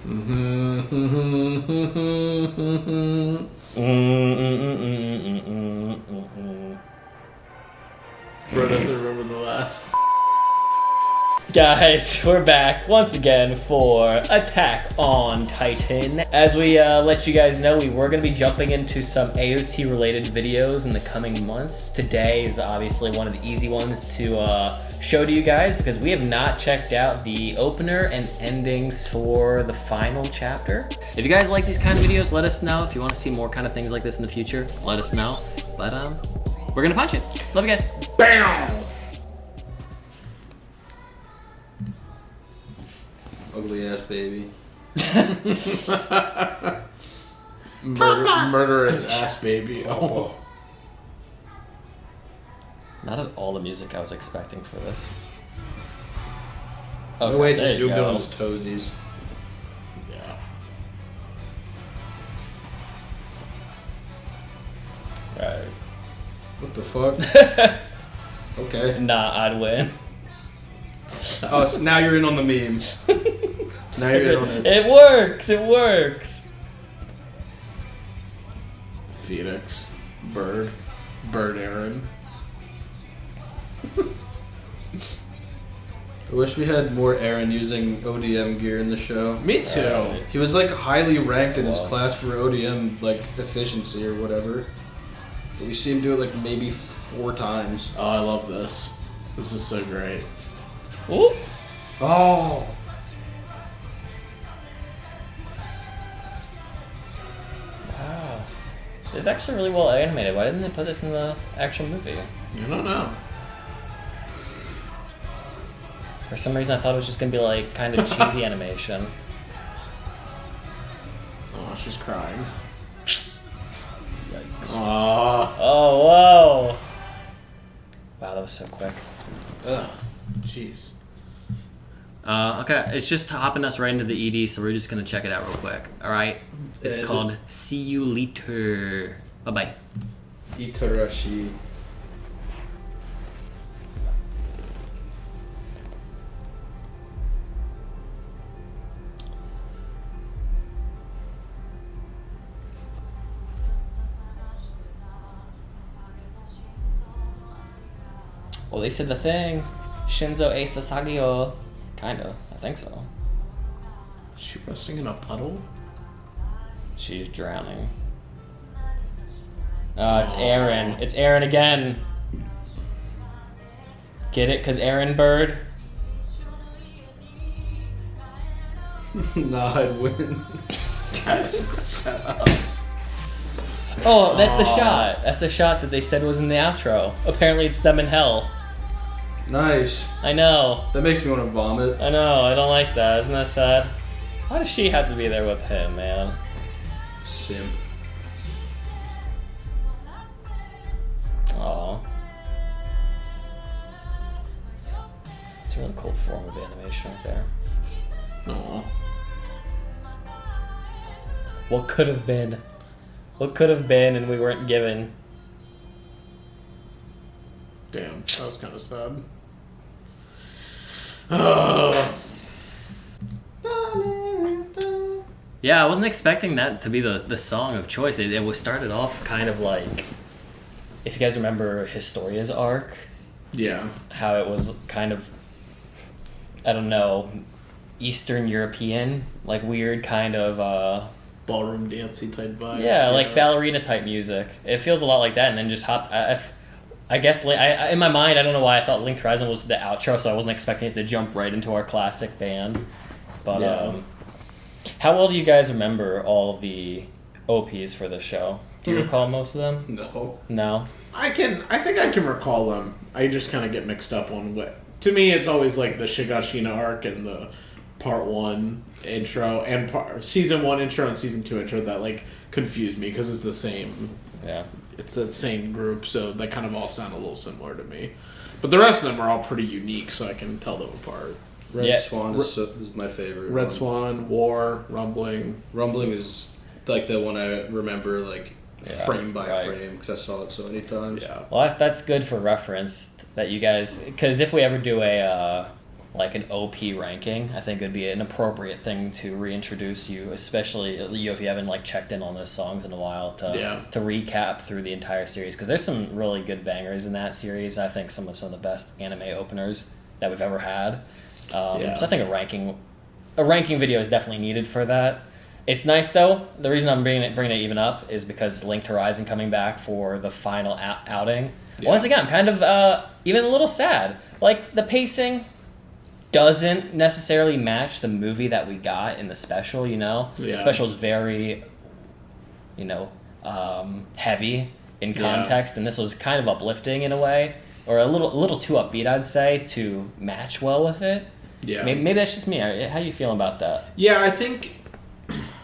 Bro doesn't remember the last. Guys, we're back once again for Attack on Titan. As we let you guys know, we were going to be jumping into some AOT related videos in the coming months. Today is obviously one of the easy ones to show to you guys because we have not checked out the opener and endings for the final chapter. If you guys like these kind of videos, let us know. If you want to see more kind of things like this in the future, let us know. But we're going to punch it. Love you guys. BAM! Ugly ass baby. Murderous ass baby. Oh. Not at all the music I was expecting for this. Okay, wait, just zoomed in on his toesies. Yeah. Alright. What the fuck? Okay. Nah, I'd win. Oh, so now you're in on the memes. Now you're in on it. It works, it works. Phoenix. Bird Aaron. I wish we had more Aaron using ODM gear in the show. Me too. He was like highly ranked in his class for ODM like efficiency or whatever. But we see him do it like maybe 4 times. Oh, I love this. This is so great. Ooh. Oh. Wow. It's actually really well animated. Why didn't they put this in the actual movie? I don't know. For some reason I thought it was just gonna be like kind of cheesy animation. Oh, she's crying. Yikes. Aww. Oh, whoa. Wow, that was so quick. Ugh. Jeez. Okay, it's just hopping us right into the ED, so we're just gonna check it out real quick. Alright? It's called See You Later. Bye-bye. Itarashi. Well, they said the thing. Shinzo e Sasagio. Kinda. I think so. Is she resting in a puddle? She's drowning. It's Aaron. It's Aaron again. Get it? Because Aaron Bird? Nah, I'd win. Guys, shut up. Oh, that's the shot. That's the shot that they said was in the outro. Apparently it's them in hell. Nice. I know. That makes me want to vomit. I know. I don't like that. Isn't that sad? Why does she have to be there with him, man? Simp. Aw. It's a really cool form of animation right there. Aw. What could have been? What could have been and we weren't given? Damn, that was kind of sad. Yeah, I wasn't expecting that to be the song of choice. It was started off kind of like, if you guys remember Historia's arc, Yeah. how it was kind of, I don't know, Eastern European, like weird kind of Ballroom dancey type vibes. yeah, like ballerina type music. It feels a lot like that, and then just hopped. I guess in my mind, I don't know why I thought Linked Horizon was the outro, so I wasn't expecting it to jump right into our classic band. But Yeah. how well do you guys remember all of the OPs for the show? Do you recall most of them? No. No. I think I can recall them. I just kind of get mixed up on what. To me, it's always like the Shigashina arc and the part 1 intro and season 1 intro and season 2 intro that like confuse me because it's the same. Yeah. It's the same group, so they kind of all sound a little similar to me. But the rest of them are all pretty unique, so I can tell them apart. Red Swan is my favorite. Red Swan, War, Rumbling. Rumbling is like the one I remember like frame by right. frame because I saw it so many times. Yeah. Well, that's good for reference that you guys, because if we ever do a like an OP ranking, I think it would be an appropriate thing to reintroduce you, especially you if you haven't like checked in on those songs in a while to recap through the entire series, because there's some really good bangers in that series. I think some of the best anime openers that we've ever had. So I think a ranking video is definitely needed for that. It's nice though. The reason I'm bringing it even up is because Linked Horizon coming back for the final outing. Yeah. Once again, I'm kind of even a little sad. Like the pacing doesn't necessarily match the movie that we got in the special, you know? Yeah. The special is very, heavy in context, and this was kind of uplifting in a way, or a little too upbeat, I'd say, to match well with it. Yeah. Maybe that's just me. How do you feel about that? Yeah, I think...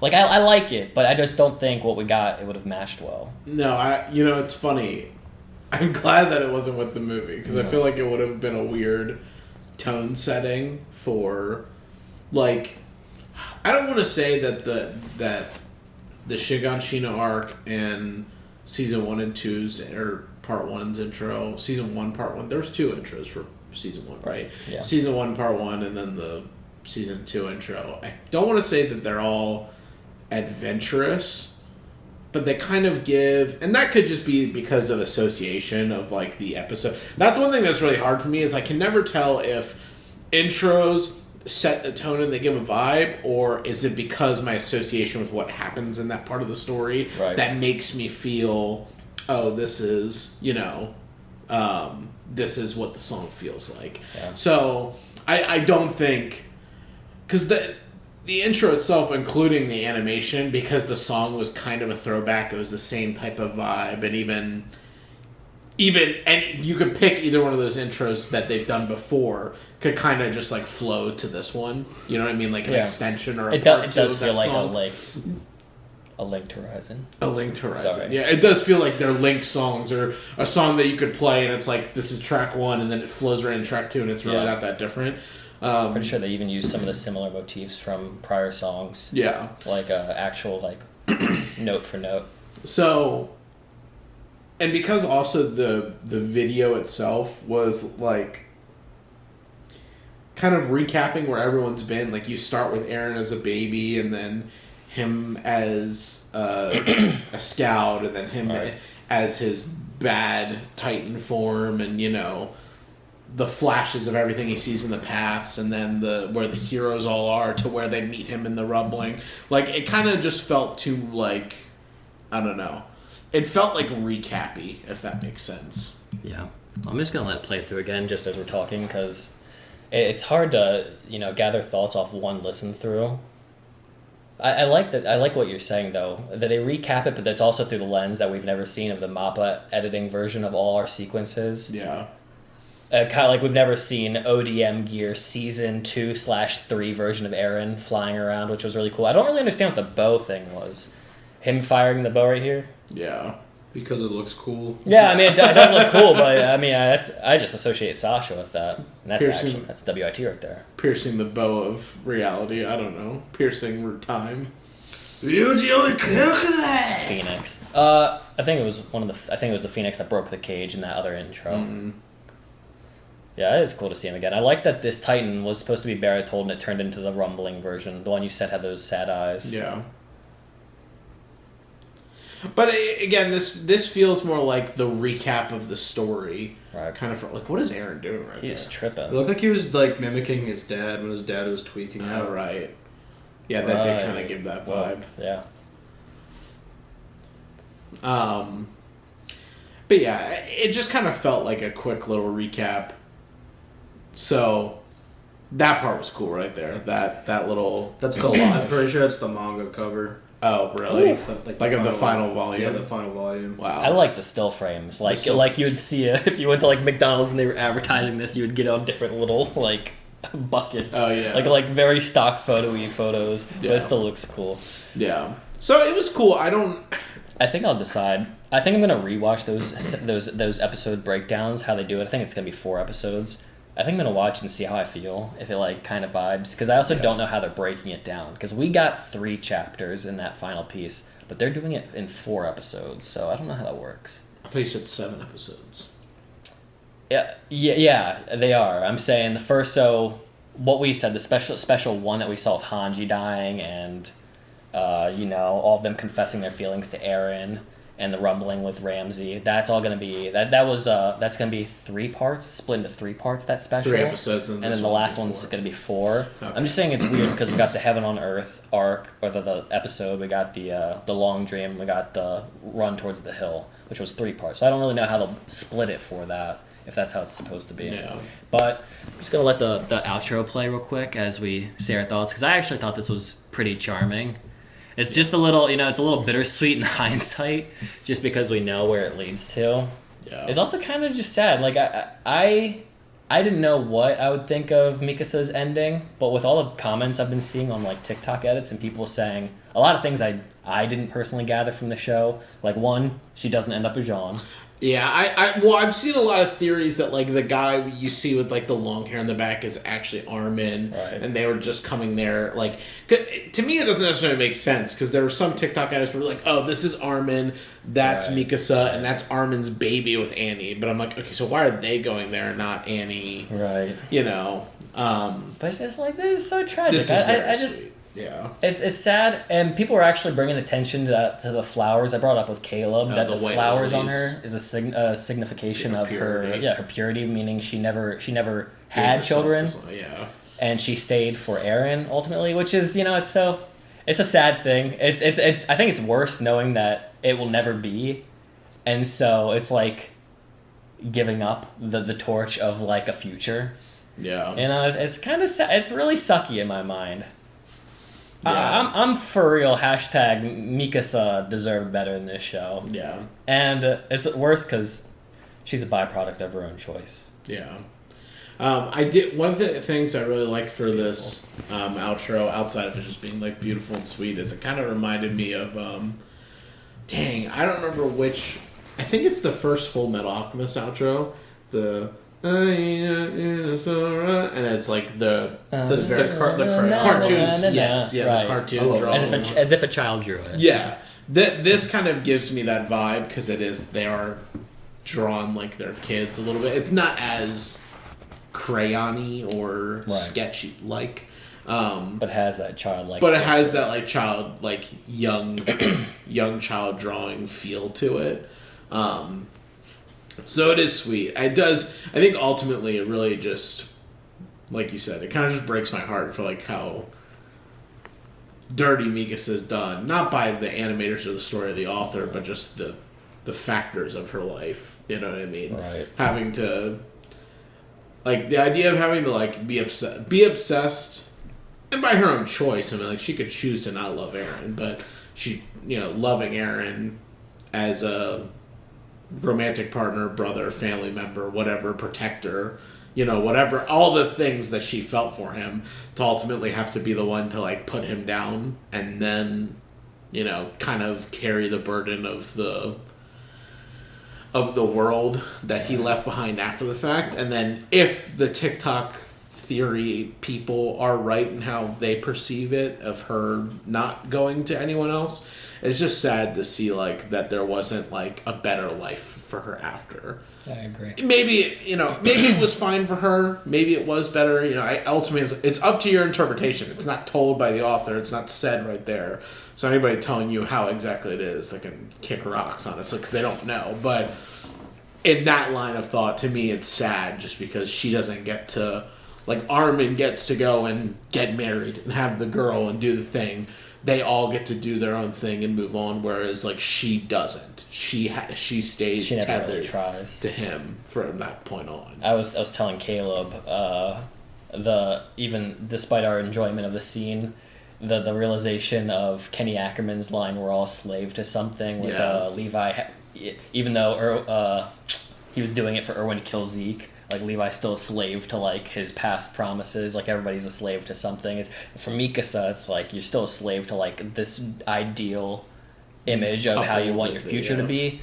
Like, I like it, but I just don't think what we got, it would have matched well. No, it's funny. I'm glad that it wasn't with the movie, because I feel like it would have been a weird tone setting for, like, I don't want to say that the Shiganshina arc and season 1 and 2's or part 1's intro, season 1 part 1, there's 2 intros for season 1, right? Yeah. Season 1 part 1 and then the season 2 intro. I don't want to say that they're all adventurous, but they kind of give, and that could just be because of association of like the episode. That's one thing that's really hard for me, is I can never tell if intros set the tone and they give a vibe, or is it because my association with what happens in that part of the story that makes me feel, oh, this is, this is what the song feels like. Yeah. So I don't think, because the intro itself, including the animation, because the song was kind of a throwback, it was the same type of vibe, and even and you could pick either one of those intros that they've done before, could kind of just like flow to this one. You know what I mean? Like an extension or a part two of that song. A Linked Horizon. A Linked Horizon. Sorry. Yeah, it does feel like they're linked songs, or a song that you could play and it's like, this is track 1 and then it flows right into track 2 and it's really not that different. Pretty sure they even use some of the similar motifs from prior songs. Yeah. Like actual like note for note. So, and because also the video itself was like kind of recapping where everyone's been. Like you start with Eren as a baby, and then him as a scout, and then him as his bad Titan form, and the flashes of everything he sees in the paths, and then where the heroes all are to where they meet him in the rumbling. Like, it kind of just felt too, like, I don't know. It felt like recappy, if that makes sense. Yeah. I'm just going to let it play through again just as we're talking, because it's hard to, gather thoughts off one listen through. I like that. I like what you're saying, though, that they recap it, but that's also through the lens that we've never seen of the MAPPA editing version of all our sequences. Yeah. Kind of like we've never seen ODM Gear Season 2/3 version of Eren flying around, which was really cool. I don't really understand what the bow thing was. Him firing the bow right here? Yeah. Because it looks cool. Yeah, I mean, it does look cool, but I mean, I just associate Sasha with that. And that's WIT right there. Piercing the bow of reality, I don't know. Piercing time. Phoenix. I think it was the Phoenix that broke the cage in that other intro. Mm-hmm. Yeah, it is cool to see him again. I like that this Titan was supposed to be Baratold and it turned into the rumbling version. The one you said had those sad eyes. Yeah. But again, this feels more like the recap of the story. Right. Kind of like, what is Eren doing right there? He's tripping. It looked like he was like mimicking his dad when his dad was tweaking out. Oh, right. Yeah, that did kind of give that vibe. Yeah. But yeah, it just kind of felt like a quick little recap. So that part was cool right there. That little... That's the I'm pretty sure that's the manga cover. Oh, really? Like of the final volume? Yeah, the final volume. Wow. I like the still frames. Like you would see if you went to like McDonald's and they were advertising this, you would get on different little like buckets. Oh, yeah. Like very stock photo-y photos. Yeah. But it still looks cool. Yeah. So it was cool. I think I'll decide. I think I'm going to rewatch those episode breakdowns, how they do it. I think it's going to be 4 episodes. I think I'm going to watch and see how I feel, if it like kind of vibes. Because I also don't know how they're breaking it down. Because we got 3 chapters in that final piece, but they're doing it in 4 episodes. So I don't know how that works. I thought you said 7 episodes. Yeah, they are. I'm saying the first, so what we said, the special one that we saw of Hanji dying and all of them confessing their feelings to Eren and the rumbling with Ramsey. That's all going to be that's going to be 3 parts, split into 3 parts. That special 3 episodes, and then the last one's going to be 4. Okay. I'm just saying it's weird because we got the Heaven on Earth arc or the episode. We got the Long Dream. We got the Run Towards the Hill, which was 3 parts. So I don't really know how they'll split it for that, if that's how it's supposed to be. Yeah. But I'm just going to let the outro play real quick as we say our thoughts, because I actually thought this was pretty charming. It's just a little, it's a little bittersweet in hindsight, just because we know where it leads to. Yeah. It's also kind of just sad. Like, I didn't know what I would think of Mikasa's ending, but with all the comments I've been seeing on, like, TikTok edits and people saying a lot of things I didn't personally gather from the show. Like, 1, she doesn't end up with Jean. Yeah, I've seen a lot of theories that, like, the guy you see with, like, the long hair in the back is actually Armin, right. And they were just coming there, like, to me it doesn't necessarily make sense, because there were some TikTok edits where like, oh, this is Armin, that's right. Mikasa, and that's Armin's baby with Annie, but I'm like, okay, so why are they going there and not Annie? Right. But it's just like, this is so tragic. This is very sweet. Yeah, it's sad, and people are actually bringing attention to the flowers. I brought it up with Caleb that the flowers on her is a signification of purity. her purity, meaning she never had children. Yeah, and she stayed for Eren ultimately, which is it's a sad thing. It's I think it's worse knowing that it will never be, and so it's like giving up the torch of like a future. Yeah, it's kind of sad. It's really sucky in my mind. Yeah. I'm for real. Mikasa deserved better in this show. Yeah. And it's worse because she's a byproduct of her own choice. Yeah. I did one of the things I really liked for this outro, outside of it just being like beautiful and sweet, is it kind of reminded me of I don't remember which. I think it's the first Full Metal Alchemist outro. The and it's like the cartoon, yes, yeah, right. The cartoon drawing, as if a child drew it. Yeah, this kind of gives me that vibe because they are drawn like they're kids a little bit. It's not as crayon-y or sketchy like, but has that childlike. But it has that like child, like young child drawing feel to it. So it is sweet. It does. I think ultimately it really just, like you said, it kind of just breaks my heart for like how dirty Mikasa's done. Not by the animators or the story or the author, but just the factors of her life. You know what I mean? Right. Having to, like, the idea of having to like be obsessed, and by her own choice. I mean, like, she could choose to not love Eren, but she, loving Eren as a romantic partner, brother, family member, whatever, protector, whatever, all the things that she felt for him, to ultimately have to be the one to like put him down and then, kind of carry the burden of the world that he left behind after the fact. And then if the TikTok theory people are right in how they perceive it, of her not going to anyone else, it's just sad to see like that there wasn't like a better life for her after. I agree. Maybe maybe it was fine for her. Maybe it was better. Ultimately, it's up to your interpretation. It's not told by the author. It's not said right there. So anybody telling you how exactly it is, they can kick rocks, honestly, because they don't know. But in that line of thought, to me, it's sad just because she doesn't get to. Like, Armin gets to go and get married and have the girl and do the thing. They all get to do their own thing and move on, whereas, like, she doesn't. She stays tethered really to him from that point on. I was telling Caleb, even despite our enjoyment of the scene, the realization of Kenny Ackerman's line, "We're all slave to something," with Levi, even though he was doing it for Erwin to kill Zeke. Like, Levi's still a slave to, like, his past promises. Like, everybody's a slave to something. For Mikasa, it's like, you're still a slave to, like, this ideal image of how you want your future to be.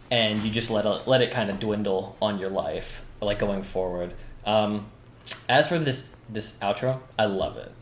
And you just let it kind of dwindle on your life, like, going forward. As for this outro, I love it.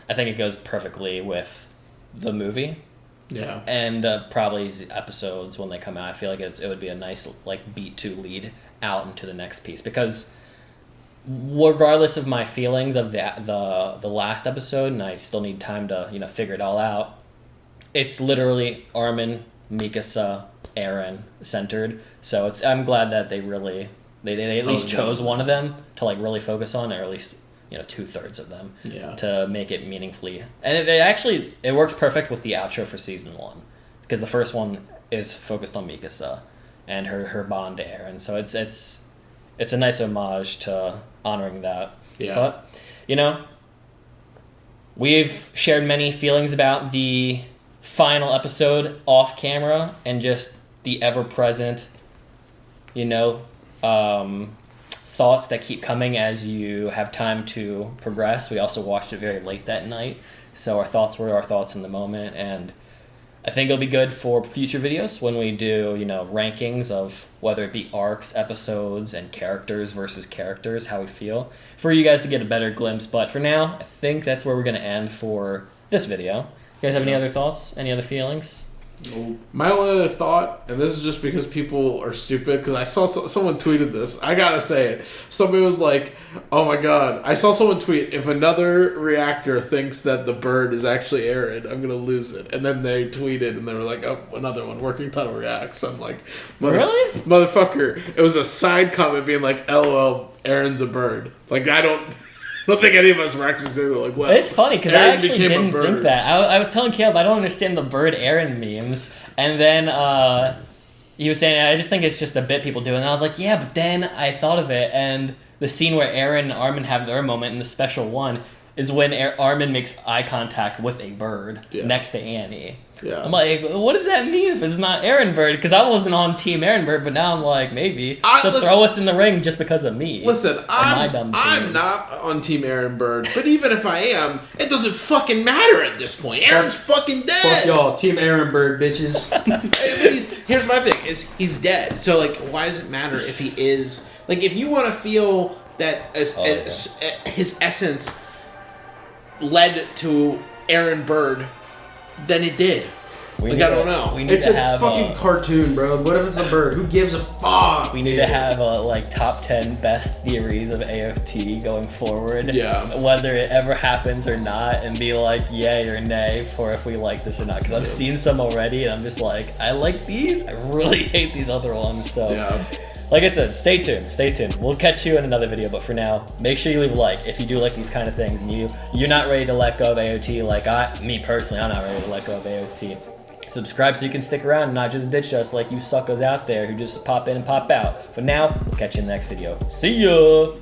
I think it goes perfectly with the movie. Yeah. And probably the episodes when they come out. I feel like it would be a nice, like, beat to lead out into the next piece, because regardless of my feelings of the last episode, and I still need time to figure it all out. It's literally Armin, Mikasa, Eren centered. So I'm glad that they at least chose one of them to like really focus on, or at least 2/3 of them, to make it meaningfully. And it works perfect with the outro for season 1, because the first one is focused on Mikasa and her bond to Eren. So it's a nice homage to honoring that. Yeah. But we've shared many feelings about the final episode off camera, and just the ever-present thoughts that keep coming as you have time to progress. We also watched it very late that night, so our thoughts were our thoughts in the moment, and I think it'll be good for future videos when we do rankings of whether it be arcs, episodes, and characters versus characters, how we feel, for you guys to get a better glimpse. But for now, I think that's where we're going to end for this video. You guys have any other thoughts? Any other feelings? My only other thought, and this is just because people are stupid, because I saw someone tweeted this. I gotta say it. Somebody was like, "Oh my god!" I saw someone tweet, "If another reactor thinks that the bird is actually Eren, I'm gonna lose it." And then they tweeted, and they were like, "Oh, another one. WorkingTitleReacts." I'm like, really, motherfucker! It was a side comment being like, "LOL, Eren's a bird." Like I don't think any of us were actually saying that. Like, well, it's funny because I actually didn't think that. I was telling Caleb I don't understand the bird Eren memes, and then he was saying I just think it's just a bit people do, and I was like, yeah, but then I thought of it, and the scene where Eren and Armin have their moment in the special one is when Armin makes eye contact with a bird next to Annie. Yeah. I'm like, what does that mean if it's not Eren Bird? Because I wasn't on Team Eren Bird, but now I'm like, maybe. Throw us in the ring just because of me. Listen, I'm not on Team Eren Bird, but even if I am, it doesn't fucking matter at this point. Eren's fucking dead. Fuck y'all, Team Eren Bird, bitches. Here's my thing: is he's dead. So like, why does it matter if he is? Like, if you want to feel that his essence led to Eren Bird, then it did. I don't know. It's a fucking cartoon, bro. What if it's a bird? Who gives a fuck? We need to have a top 10 best theories of AOT going forward. Yeah. Whether it ever happens or not, and be like yay or nay for if we like this or not. Because I've seen some already, and I'm just like, I like these. I really hate these other ones. So. Yeah. Like I said, stay tuned. We'll catch you in another video, but for now, make sure you leave a like if you do like these kind of things, and you're not ready to let go of AOT like me personally, I'm not ready to let go of AOT. Subscribe so you can stick around and not just ditch us like you suckers out there who just pop in and pop out. For now, we'll catch you in the next video. See ya!